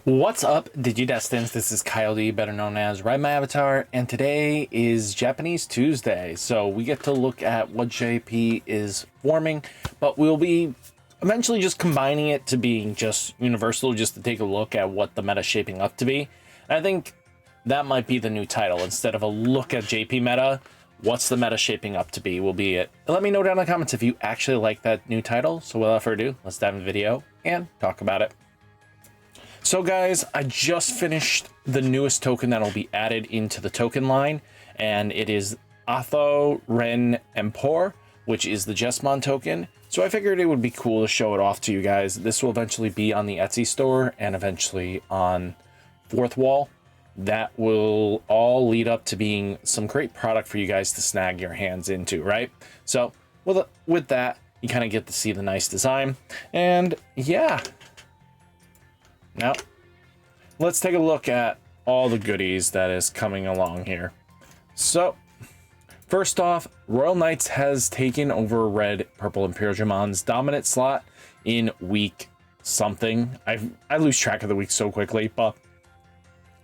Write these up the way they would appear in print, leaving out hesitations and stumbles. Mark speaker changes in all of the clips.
Speaker 1: What's up, Digidestins? This is Kyle D, better known as RideMyAvatar, and today is Japanese Tuesday, so we get to look at what JP is forming, but we'll be eventually just combining it to being just universal, just to take a look at what the meta is shaping up to be. And I think that might be the new title. Instead of a look at JP meta, what's the meta shaping up to be will be it. And let me know down in the comments if you actually like that new title. So without further ado, let's dive into the video and talk about it. So guys, I just finished the newest token that'll be added into the token line, and it is Atho Ren Empor, which is the Digimon token. So I figured it would be cool to show it off to you guys. This will eventually be on the Etsy store and eventually on Fourth Wall. That will all lead up to being some great product for you guys to snag your hands into, right? So with that, you kind of get to see the nice design, and yeah. Now, let's take a look at all the goodies that is coming along here. So, first off, Royal Knights has taken over Red Purple Imperial Digimon's dominant slot in week something. I lose track of the week so quickly, but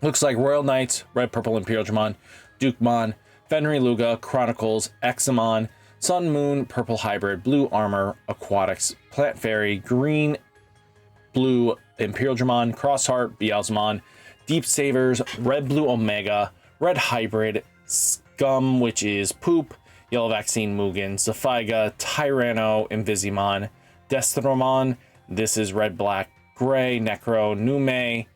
Speaker 1: looks like Royal Knights, Red Purple Imperial Digimon, Dukemon, Fenry Luga, Chronicles, Examon, Sun Moon, Purple Hybrid, Blue Armor, Aquatics, Plant Fairy, Green, Blue Imperial Digimon, Crossheart, Beelzemon, Deep Savers, Red Blue Omega, Red Hybrid, Scum, which is Poop, Yellow Vaccine Mugen, Zephyga, Tyranno, Invisimon, Destron, this is Red Black Gray, Necro, Nume.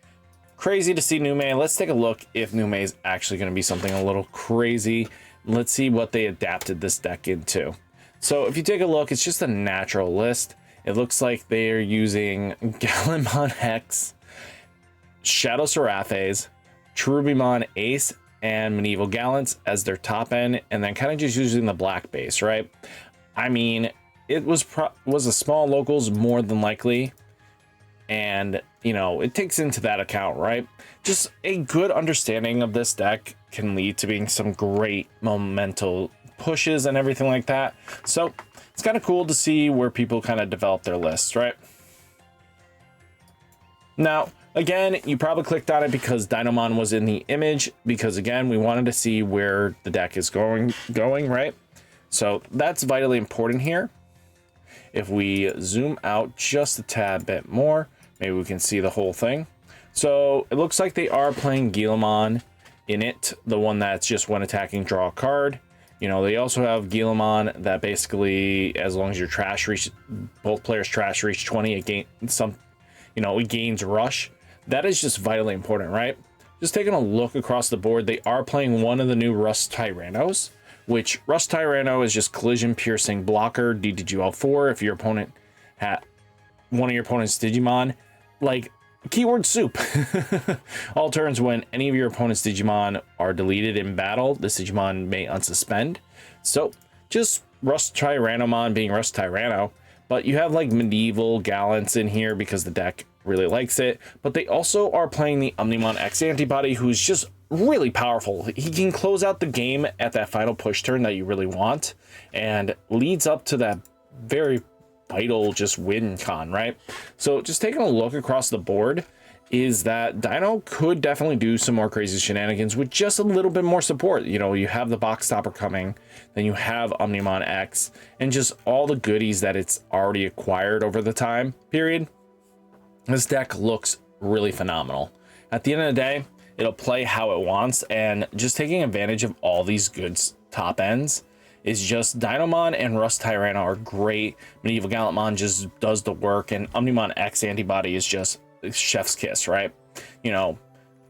Speaker 1: Crazy to see Nume. Let's take a look if Nume is actually going to be something a little crazy. Let's see what they adapted this deck into. So if you take a look, it's just a natural list. It looks like they are using Gallimon Hex, Shadow Seraphes, Cherubimon Ace, and Medieval Gallants as their top end, and then kind of just using the black base, right? I mean, it was a small locals more than likely, and you know, it takes into that account, right? Just a good understanding of this deck can lead to being some great momental pushes and everything like that. So it's kind of cool to see where people kind of develop their lists, right? Now, again, you probably clicked on it because Dinomon was in the image, because again, we wanted to see where the deck is going, right? So that's vitally important here. If we zoom out just a tad bit more, maybe we can see the whole thing. So it looks like they are playing Guillemon in it, the one that's just when attacking, draw a card. You know, they also have Guillemon that basically, as long as your trash reach, both players trash reach 20, it gains some, you know, it gains rush. That is just vitally important, right? Just taking a look across the board, they are playing one of the new Rust Tyrannos, which Rust Tyranno is just collision piercing blocker, DDGL4. If your opponent had one of your opponent's Digimon, like keyword soup. All turns when any of your opponent's Digimon are deleted in battle, this Digimon may unsuspend. So just Rust Tyrannomon being Rust Tyranno, but you have like Medieval Gallants in here because the deck really likes it. But they also are playing the Omnimon X Antibody, who's just really powerful. He can close out the game at that final push turn that you really want, and leads up to that very vital just win con, right? So just taking a look across the board is that Dino could definitely do some more crazy shenanigans with just a little bit more support. You know, you have the box stopper coming, then you have Omnimon X, and just all the goodies that it's already acquired over the time period. This deck looks really phenomenal. At the end of the day, it'll play how it wants, and just taking advantage of all these good top ends is just Dinomon and Rust Tyranno are great. Medieval Gallantmon just does the work, and Omnimon X Antibody is just chef's kiss, right? You know,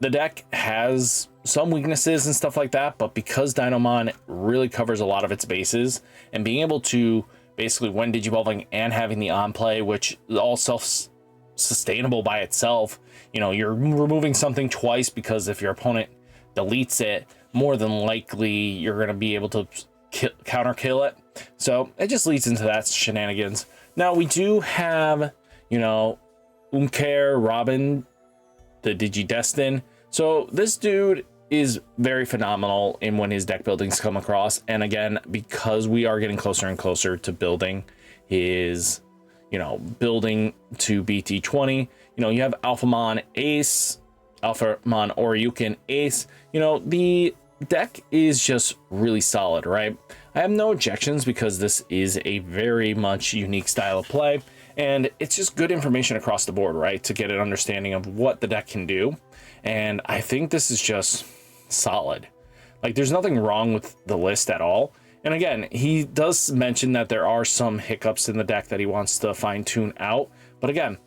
Speaker 1: the deck has some weaknesses and stuff like that, but because Dinomon really covers a lot of its bases, and being able to basically when digivolving and having the on play, which is all self-sustainable by itself, you know, you're removing something twice because if your opponent deletes it, more than likely you're going to be able to counter kill it. So it just leads into that shenanigans. Now we do have, you know, Umker Robin, the Digidestin. So this dude is very phenomenal in when his deck buildings come across. And again, because we are getting closer and closer to building his, you know, building to BT-20, You know, you have Alphamon Ace, Alphamon Oryukin Ace. You know, the deck is just really solid, right? I have no objections because this is a very much unique style of play, and it's just good information across the board, right? To get an understanding of what the deck can do. And I think this is just solid. Like, there's nothing wrong with the list at all. And again, he does mention that there are some hiccups in the deck that he wants to fine tune out. But again,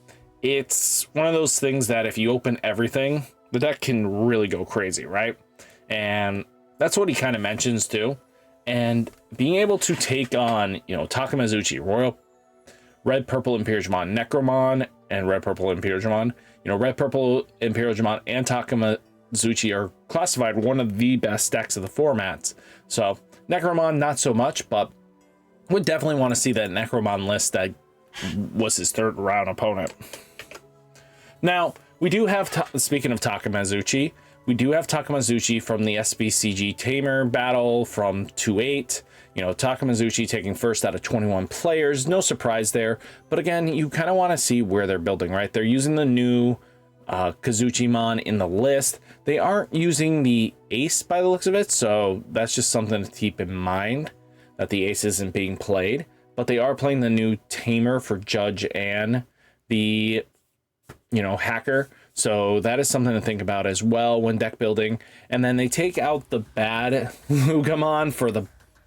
Speaker 1: it's one of those things that if you open everything, the deck can really go crazy, right? And that's what he kind of mentions too. And being able to take on, you know, Takamazuchi, Royal Red Purple Imperialmon, Necromon, and Red Purple Imperialmon. You know, Red Purple Imperialmon and Takamazuchi are classified one of the best decks of the formats. So Necromon, not so much, but would definitely want to see that Necromon list that was his third round opponent. Now, we do have, speaking of Takamazuchi, we do have Takamazuchi from the SBCG Tamer battle from 2-8. You know, Takamazuchi taking first out of 21 players. No surprise there. But again, you kind of want to see where they're building, right? They're using the new Kazuchimon in the list. They aren't using the Ace by the looks of it. So that's just something to keep in mind, that the Ace isn't being played. But they are playing the new Tamer for Judge and the, you know, Hacker. So that is something to think about as well when deck building. And then they take out the bad Lugamon for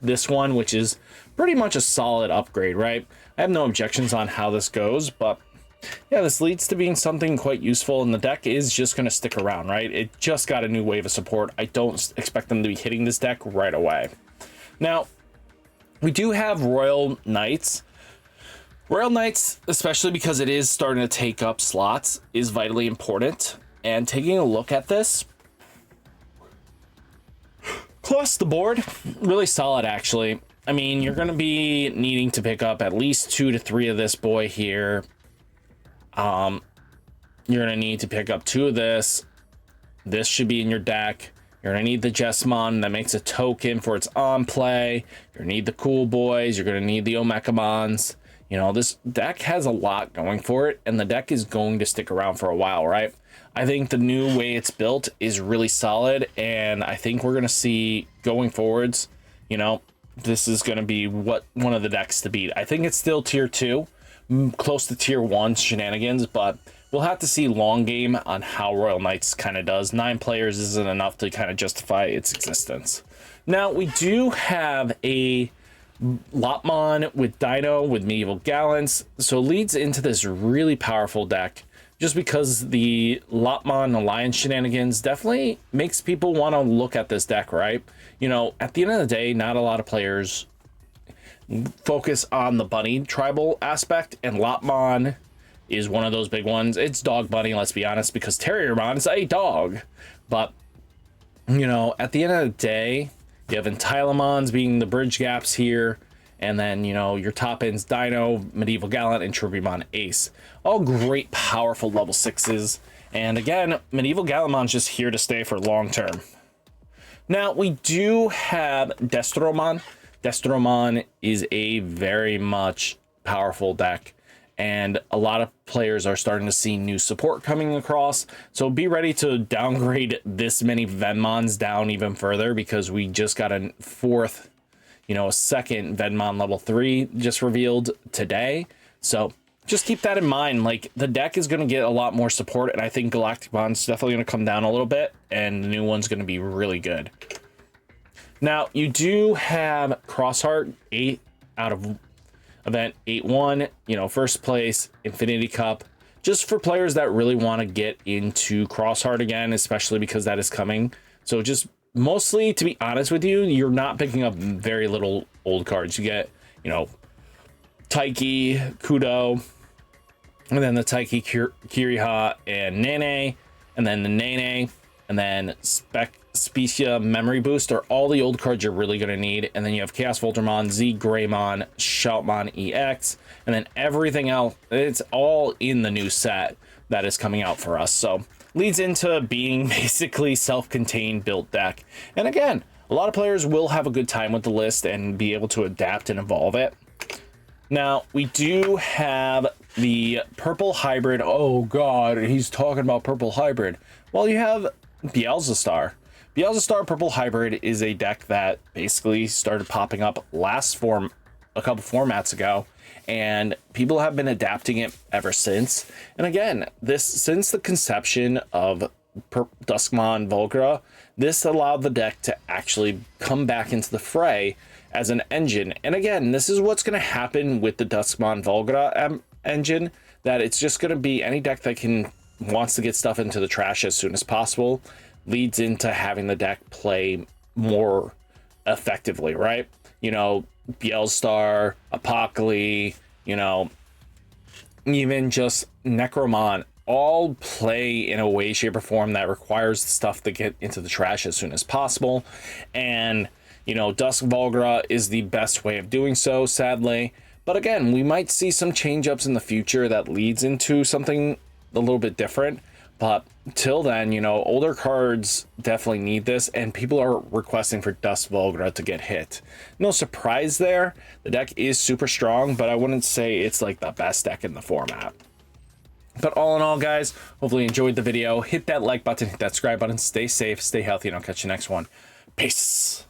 Speaker 1: this one, which is pretty much a solid upgrade, right? I have no objections on how this goes, but yeah, this leads to being something quite useful, and the deck is just going to stick around, right? It just got a new wave of support. I don't expect them to be hitting this deck right away. Now, we do have Royal Knights. Royal Knights, especially because it is starting to take up slots, is vitally important. And taking a look at this, across the board, really solid, actually. I mean, you're going to be needing to pick up at least 2 to 3 of this boy here. You're going to need to pick up 2 of this. This should be in your deck. You're going to need the Jessamon that makes a token for its on play. You're going to need the Cool Boys. You're going to need the Omekamons. You know, this deck has a lot going for it, and the deck is going to stick around for a while, right? I think the new way it's built is really solid, and I think we're going to see going forwards, you know, this is going to be one of the decks to beat. I think it's still tier 2, close to tier 1 shenanigans, but we'll have to see long game on how Royal Knights kind of does. 9 players isn't enough to kind of justify its existence. Now, we do have a Lopmon with Dino with Medieval Gallants, so leads into this really powerful deck just because the Lopmon Alliance shenanigans definitely makes people want to look at this deck, right? You know, at the end of the day, not a lot of players focus on the bunny tribal aspect, and Lopmon is one of those big ones. It's dog bunny, let's be honest, because Terriermon is a dog. But, you know, at the end of the day, you have Entilemons being the bridge gaps here, and then, you know, your top ends Dino, Medieval Gallant, and Tribumon Ace. All great, powerful level 6s. And again, Medieval Gallantmon's just here to stay for long term. Now, we do have Destromon. Destromon is a very much powerful deck, and a lot of players are starting to see new support coming across. So be ready to downgrade this many Venmons down even further, because we just got a second Venmon level 3 just revealed today. So just keep that in mind. Like, the deck is going to get a lot more support, and I think Galacticon's definitely going to come down a little bit, and the new one's going to be really good. Now, you do have Crossheart 8 out of event 8-1, you know, first place, Infinity Cup, just for players that really want to get into Crossheart again, especially because that is coming. So just mostly, to be honest with you, you're not picking up very little old cards. You get, you know, Taiki, Kudo, and then the Taiki, Kiriha, and Nene, and then the Nene, and then Specia Memory Boost are all the old cards you're really going to need. And then you have Chaos Voltramon, Z Greymon, Shoutmon EX, and then everything else. It's all in the new set that is coming out for us. So leads into being basically self-contained built deck. And again, a lot of players will have a good time with the list and be able to adapt and evolve it. Now, we do have the purple hybrid. Oh god, he's talking about purple hybrid. Well, you have Beelzestar. Beelzestar Purple Hybrid is a deck that basically started popping up a couple formats ago, and people have been adapting it ever since. And again, since the conception of Duskmon Volgra, this allowed the deck to actually come back into the fray as an engine. And again, this is what's going to happen with the Duskmon Volgra engine, that it's just going to be any deck that wants to get stuff into the trash as soon as possible, leads into having the deck play more effectively, right? You know, Beelstar, Apocalypse, you know, even just Necromon, all play in a way, shape, or form that requires the stuff to get into the trash as soon as possible. And, you know, Dusk Volgra is the best way of doing so, sadly. But again, we might see some change-ups in the future that leads into something a little bit different. But till then, you know, older cards definitely need this, and people are requesting for Dusk Volgra to get hit. No surprise there. The deck is super strong, but I wouldn't say it's like the best deck in the format. But all in all, guys, hopefully you enjoyed the video. Hit that like button, hit that subscribe button, stay safe, stay healthy, and I'll catch you next one. Peace.